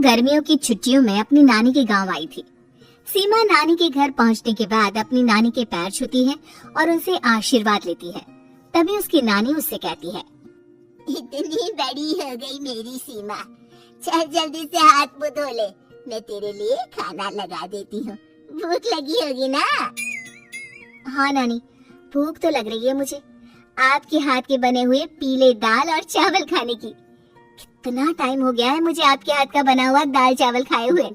गर्मियों की छुट्टियों में अपनी नानी के गांव आई थी। सीमा नानी के घर पहुंचने के बाद अपनी नानी के पैर छूती है और उनसे आशीर्वाद लेती है। तभी उसकी नानी उससे कहती है, इतनी बड़ी हो गई मेरी सीमा, चल जल्दी से हाथ मुंह धो ले, मैं तेरे लिए खाना लगा देती हूँ। भूख लगी होगी ना? हाँ नानी, भूख तो लग रही है मुझे, आपके हाथ के बने हुए पीले दाल और चावल खाने की। कितना टाइम हो गया है मुझे आपके हाथ का बना हुआ दाल चावल खाए हुए।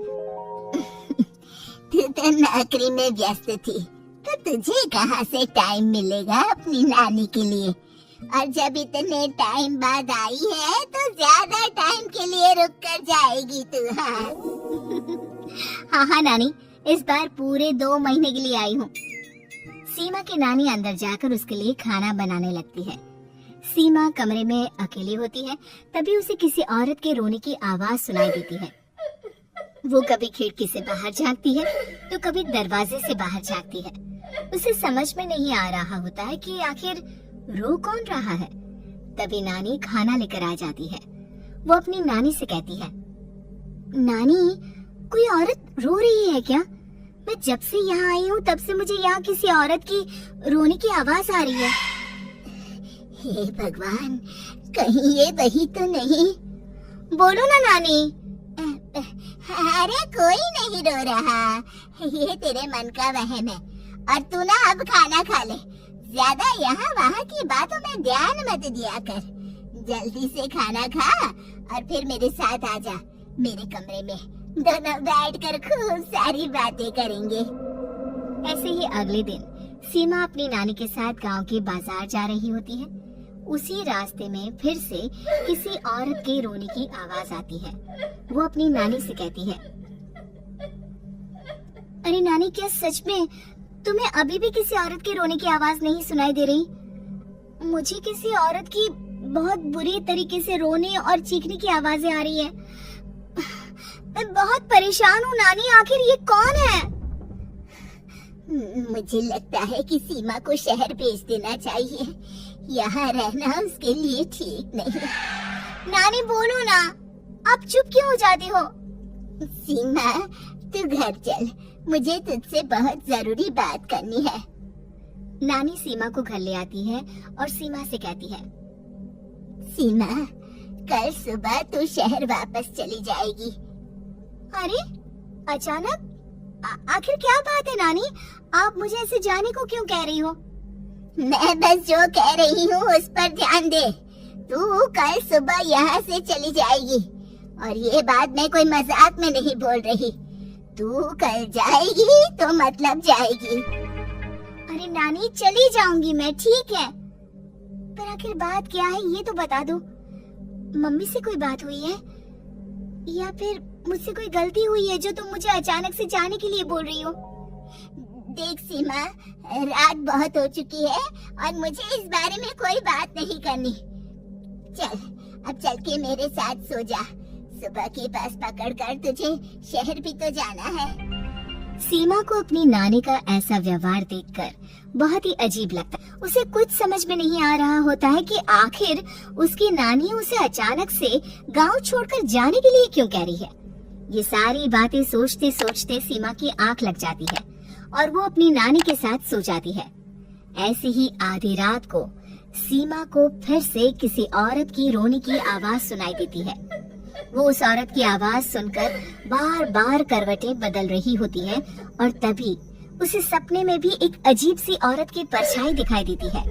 तू तो नौकरी में व्यस्त थी, तो तुझे कहाँ से टाइम मिलेगा अपनी नानी के लिए? और जब इतने टाइम बाद आई है तो ज्यादा टाइम के लिए रुक कर जाएगी तू। हाँ नानी, इस बार पूरे 2 महीने के लिए आई हूँ। सीमा की नानी अंदर जाकर उसके लिए खाना बनाने लगती है। सीमा कमरे में अकेली होती है, तभी उसे किसी औरत के रोने की आवाज सुनाई देती है। वो कभी खिड़की से बाहर झांकती है तो कभी दरवाजे से बाहर झांकती है। उसे समझ में नहीं आ रहा होता है कि आखिर रो कौन रहा है। तभी नानी खाना लेकर आ जाती है। वो अपनी नानी से कहती है, नानी, कोई औरत रो रही है क्या? मैं जब से यहाँ आई हूँ तब से मुझे यहाँ किसी औरत की रोने की आवाज आ रही है। हे भगवान, कहीं ये वही तो नहीं? बोलो ना नानी। अरे कोई नहीं रो रहा, ये तेरे मन का वहम है। और तू ना अब खाना खा ले, ज्यादा यहाँ वहाँ की बातों में ध्यान मत दिया कर। जल्दी से खाना खा और फिर मेरे साथ आ जा मेरे कमरे में, दोनों बैठकर खूब सारी बातें करेंगे। ऐसे ही अगले दिन सीमा अपनी नानी के साथ गांव के बाजार जा रही होती है। उसी रास्ते में फिर से किसी औरत के रोने की आवाज आती है। वो अपनी नानी से कहती है, अरे नानी, क्या सच में तुम्हें अभी भी किसी औरत के रोने की आवाज नहीं सुनाई दे रही? मुझे किसी औरत की बहुत बुरी तरीके से रोने और चीखने की आवाजें आ रही है। मैं बहुत परेशान हूँ नानी, आखिर ये कौन है? मुझे लगता है कि सीमा को शहर भेज देना चाहिए, यहाँ रहना उसके लिए ठीक नहीं। नानी बोलो ना, आप चुप क्यों हो जाती हो? सीमा, तू घर चल, मुझे तुझसे बहुत जरूरी बात करनी है। नानी सीमा को घर ले आती है और सीमा से कहती है, सीमा, कल सुबह तू शहर वापस चली जाएगी। अरे अचानक? आखिर क्या बात है नानी, आप मुझे ऐसे जाने को क्यों कह रही हो? मैं बस जो कह रही हूँ उस पर ध्यान दे। तू कल सुबह यहाँ से चली जाएगी, और ये बात मैं कोई मजाक में नहीं बोल रही। तू कल जाएगी तो मतलब जाएगी। अरे नानी, चली जाऊंगी मैं, ठीक है, पर आखिर बात क्या है ये तो बता दो। मम्मी से कोई बात हुई है या फिर मुझसे कोई गलती हुई है जो तुम मुझे अचानक से जाने के लिए बोल रही हो? देख सीमा, रात बहुत हो चुकी है और मुझे इस बारे में कोई बात नहीं करनी। चल, अब चल के मेरे साथ सो जा। सुबह के पास पकड़कर तुझे शहर भी तो जाना है। सीमा को अपनी नानी का ऐसा व्यवहार देखकर बहुत ही अजीब लगता है। उसे कुछ समझ में नहीं आ रहा होता है कि आखिर उसकी नानी उसे अचानक से गांव छोड़कर जाने के लिए क्यों कह रही है। ये सारी बातें सोचते सोचते सीमा की आंख लग जाती है और वो अपनी नानी के साथ सो जाती है। ऐसी ही आधी रात को सीमा को फिर से किसी औरत की रोने की आवाज सुनाई देती है। वो उस औरत की आवाज सुनकर बार बार करवटें बदल रही होती है और तभी उसे सपने में भी एक अजीब सी औरत की परछाई दिखाई देती है,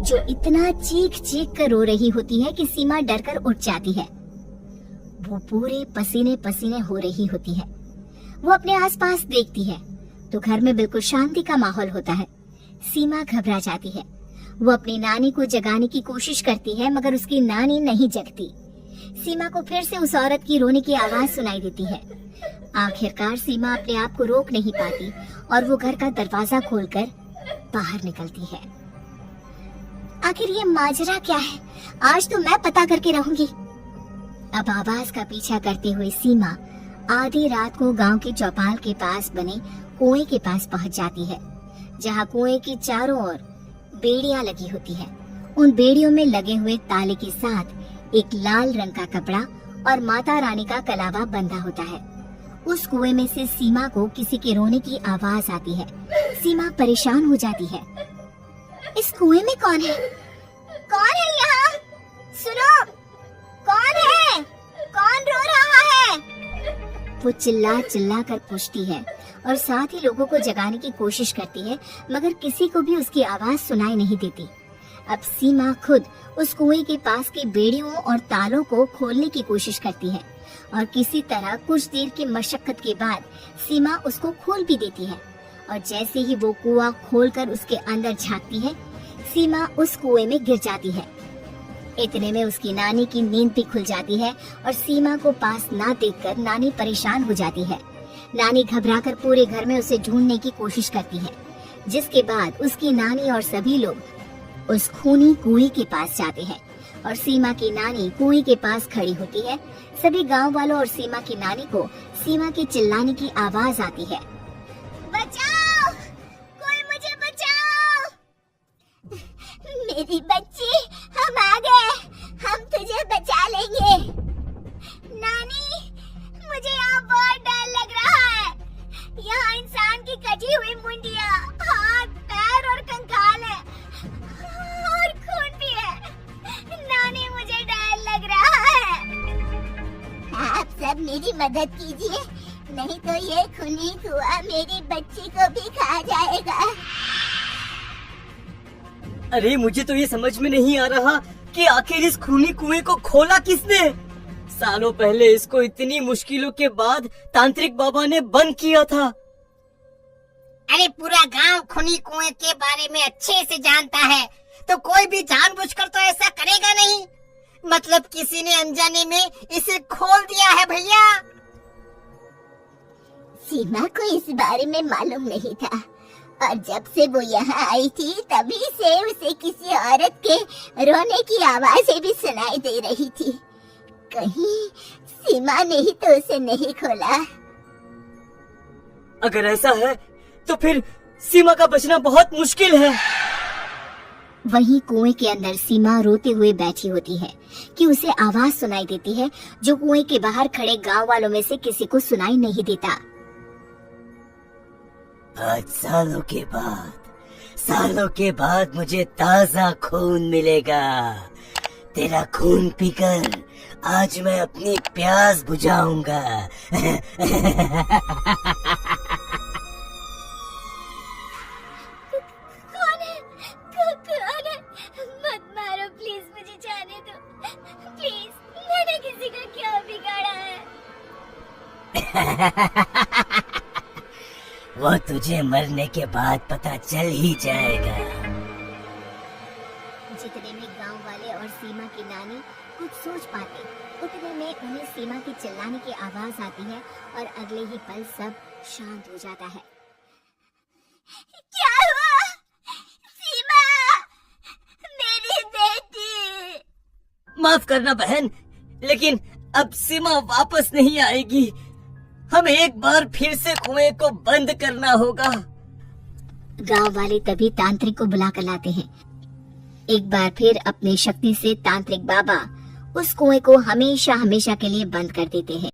जो इतना चीख चीख कर रो रही होती है कि सीमा डरकर उठ जाती है। वो पूरे पसीने पसीने हो रही होती है। वो अपने आसपास देखती है तो घर में बिल्कुल शांति का माहौल होता है। सीमा घबरा जाती है। वो अपनी नानी को जगाने की कोशिश करती है मगर उसकी नानी नहीं जगती। सीमा को फिर से उस औरत की रोने की आवाज सुनाई देती है। आखिरकार सीमा अपने आप को रोक नहीं पाती और वो घर का दरवाजा खोलकर बाहर निकलती है। आखिर ये माजरा क्या है? आज तो मैं पता करके रहूंगी। अब आवाज का पीछा करते हुए सीमा आधी रात को गांव के चौपाल के पास बने कुएं के पास पहुंच जाती है, जहां कुएं की चारों ओर बेड़ियां लगी होती है। उन बेड़ियों में लगे हुए ताले के साथ एक लाल रंग का कपड़ा और माता रानी का कलावा बंधा होता है। उस कुएं में से सीमा को किसी के रोने की आवाज आती है। सीमा परेशान हो जाती है। इस कुएं में कौन है? कौन है यहाँ? सुनो, कौन है? कौन रो रहा है? वो चिल्ला चिल्ला कर पूछती है और साथ ही लोगों को जगाने की कोशिश करती है, मगर किसी को भी उसकी आवाज सुनाई नहीं देती। अब सीमा खुद उस कुएं के पास की बेड़ियों और तालों को खोलने की कोशिश करती है और किसी तरह कुछ देर की मशक्कत के बाद सीमा उसको खोल भी देती है। और जैसे ही वो कुआं खोलकर उसके अंदर झांकती है, सीमा उस कुएं में गिर जाती है। इतने में उसकी नानी की नींद भी खुल जाती है और सीमा को पास ना देखकर नानी परेशान हो जाती है। नानी घबराकर पूरे घर में उसे ढूंढने की कोशिश करती है, जिसके बाद उसकी नानी और सभी लोग उस खूनी कुएं के पास जाते हैं और सीमा की नानी कुएं के पास खड़ी होती है। सभी गांव वालों और सीमा की नानी को सीमा के चिल्लाने की आवाज आती है। बचाओ, कोई मुझे बचाओ। मेरी बच्ची, हम आ गए, हम तुझे बचा लेंगे। नानी, मुझे यहाँ बहुत डर लग रहा है। यहाँ इंसान की कटी हुई मुंडिया, हाथ, पैर और कंकाल है और खून भी है। नानी, मुझे डर लग रहा है। आप सब मेरी मदद कीजिए, नहीं तो ये खूनी कुआं मेरी बच्ची को भी खा जाएगा। अरे मुझे तो ये समझ में नहीं आ रहा कि आखिर इस खूनी कुएं को खोला किसने। सालों पहले इसको इतनी मुश्किलों के बाद तांत्रिक बाबा ने बंद किया था। अरे पूरा गांव खूनी कुएं के बारे में अच्छे से जानता है, तो कोई भी जानबूझकर तो ऐसा करेगा नहीं। मतलब किसी ने अनजाने में इसे खोल दिया है भैया। सीमा को इस बारे में मालूम नहीं था और जब से वो यहाँ आई थी तभी से उसे किसी औरत के रोने की आवाजें भी सुनाई दे रही थी। कहीं सीमा ने ही तो उसे नहीं खोला। अगर ऐसा है तो फिर सीमा का बचना बहुत मुश्किल है। वहीं कुएं के अंदर सीमा रोते हुए बैठी होती है कि उसे आवाज सुनाई देती है जो कुएं के बाहर खड़े गांव वालों में से किसी को सुनाई नहीं देता। आज सालों के बाद मुझे ताजा खून मिलेगा। तेरा खून पीकर आज मैं अपनी प्यास बुझाऊंगा। कौन है? कौन है? मत मारो प्लीज, मुझे जाने दो प्लीज। मैंने किसी का क्या बिगाड़ा है? वो तुझे मरने के बाद पता चल ही जाएगा। जितने में गांव वाले और सीमा की नानी कुछ सोच पाते, उतने में उन्हें सीमा की चिल्लाने की आवाज आती है और अगले ही पल सब शांत हो जाता है। क्या हुआ? सीमा, मेरी बेटी। माफ करना बहन, लेकिन अब सीमा वापस नहीं आएगी। हमें एक बार फिर से कुएं को बंद करना होगा। गांव वाले तभी तांत्रिक को बुला कर लाते हैं। एक बार फिर अपनी शक्ति से तांत्रिक बाबा उस कुएं को हमेशा हमेशा के लिए बंद कर देते हैं।